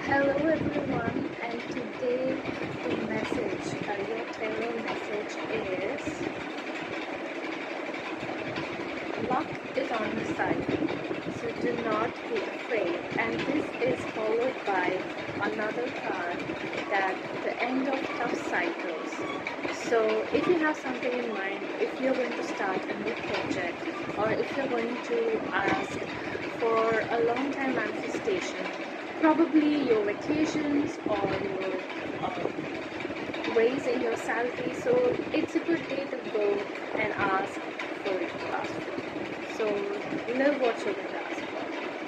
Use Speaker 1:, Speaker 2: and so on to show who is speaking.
Speaker 1: Hello everyone, and today the message, your tarot message is luck is on your side, so do not be afraid. And this is followed by another card that the end of tough cycles. So if you have something in mind, if you're going to start a new project, or if you're going to ask for a long time manifestation, probably your vacations or your raise in your salary, so it's a good day to go and ask for it to ask for. So live what you're going